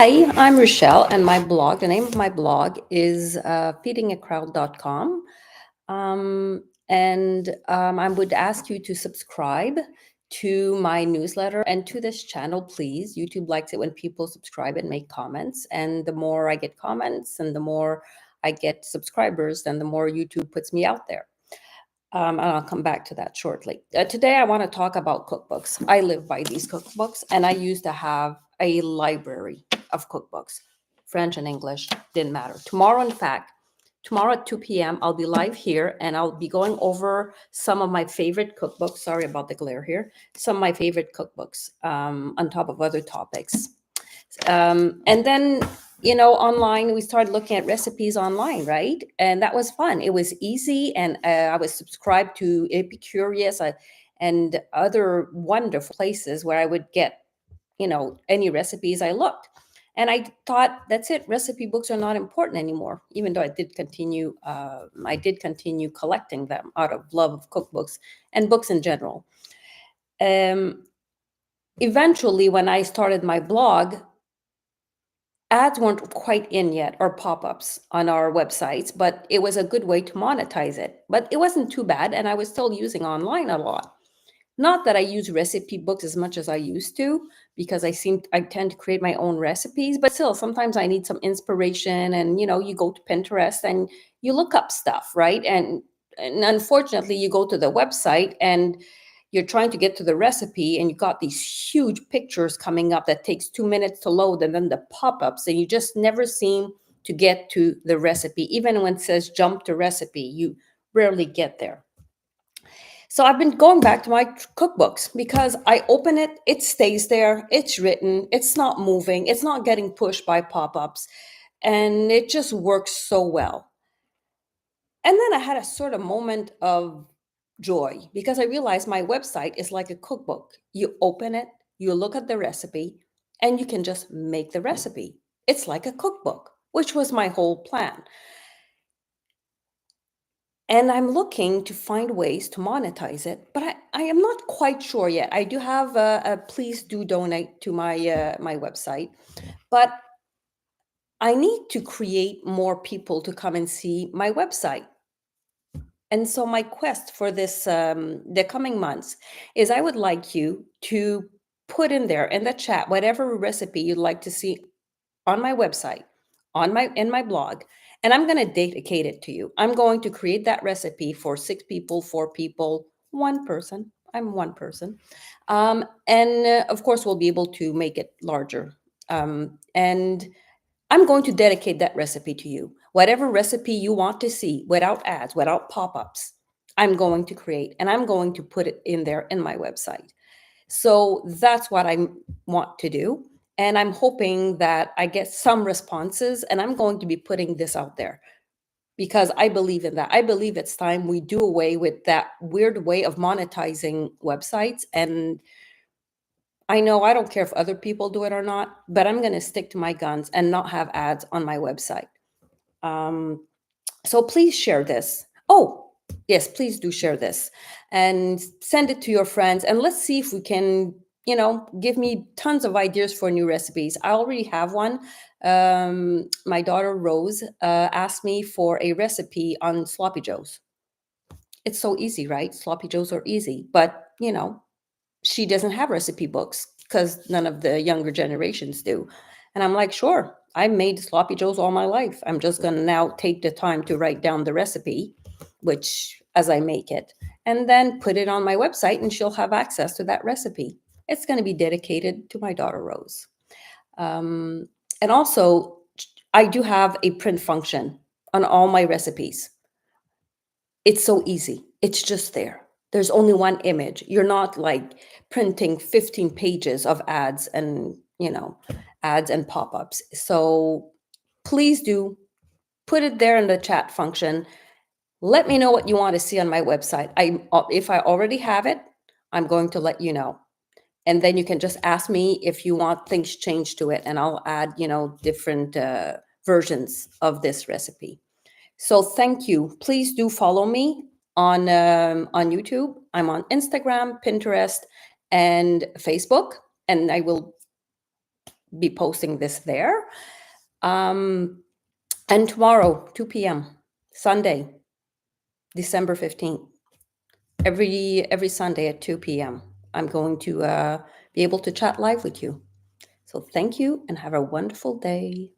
Hi, I'm Rochelle, and my blog, the name of my blog is feedingacrowd.com. I would ask you to subscribe to my newsletter and to this channel, please. YouTube likes it when people subscribe and make comments. And the more I get comments and the more I get subscribers, then the more YouTube puts me out there. And I'll come back to that shortly. Today, I want to talk about cookbooks. I live by these cookbooks, and I used to have a library of cookbooks, French and English, didn't matter. Tomorrow, in fact, tomorrow at 2 p.m., I'll be live here, and I'll be going over some of my favorite cookbooks. Sorry about the glare here. Some of my favorite cookbooks on top of other topics. And then, online, we started looking at recipes online, right? And that was fun. It was easy. And I was subscribed to Epicurious and other wonderful places where I would get, any recipes I looked. And I thought, that's it. Recipe books are not important anymore, even though I did continue collecting them out of love of cookbooks and books in general. Eventually, when I started my blog, ads weren't quite in yet, or pop-ups on our websites, but it was a good way to monetize it. But it wasn't too bad, and I was still using online a lot. Not that I use recipe books as much as I used to, because I tend to create my own recipes, but still sometimes I need some inspiration, and you go to Pinterest and you look up stuff, right? And unfortunately, you go to the website and you're trying to get to the recipe, and you got these huge pictures coming up that takes 2 minutes to load, and then the pop-ups, and you just never seem to get to the recipe. Even when it says jump to recipe, you rarely get there. So I've been going back to my cookbooks because I open it, it stays there, it's written, it's not moving, it's not getting pushed by pop-ups, and it just works so well. And then I had a sort of moment of joy because I realized my website is like a cookbook. You open it, you look at the recipe, and you can just make the recipe. It's like a cookbook, which was my whole plan. And I'm looking to find ways to monetize it, but I am not quite sure yet. I do have a please do donate to my website, but I need to create more people to come and see my website. And so my quest for this the coming months is I would like you to put in there in the chat whatever recipe you'd like to see on my website, in my blog, and I'm going to dedicate it to you. I'm going to create that recipe for 6 people, 4 people, one person. I'm one person. And of course, we'll be able to make it larger. And I'm going to dedicate that recipe to you. Whatever recipe you want to see without ads, without pop-ups, I'm going to create, and I'm going to put it in there in my website. So that's what I want to do. And I'm hoping that I get some responses, and I'm going to be putting this out there because I believe in that. I believe it's time we do away with that weird way of monetizing websites. And I know I don't care if other people do it or not, but I'm going to stick to my guns and not have ads on my website. So please share this. Oh, yes, please do share this and send it to your friends. And let's see if we can, give me tons of ideas for new recipes. I already have one. My daughter Rose asked me for a recipe on sloppy joes. It's so easy, right? Sloppy joes are easy, but she doesn't have recipe books because none of the younger generations do. And I'm like, sure, I made sloppy joes all my life. I'm just going to now take the time to write down the recipe, which as I make it, and then put it on my website, and she'll have access to that recipe. It's going to be dedicated to my daughter, Rose. And also, I do have a print function on all my recipes. It's so easy. It's just there. There's only one image. You're not like printing 15 pages of ads and, ads and pop-ups. So please do put it there in the chat function. Let me know what you want to see on my website. If I already have it, I'm going to let you know. And then you can just ask me if you want things changed to it, and I'll add, different versions of this recipe. So thank you. Please do follow me on YouTube. I'm on Instagram, Pinterest, and Facebook, and I will be posting this there. And tomorrow, 2 p.m., Sunday, December 15th, every Sunday at 2 p.m., I'm going to be able to chat live with you. So thank you and have a wonderful day.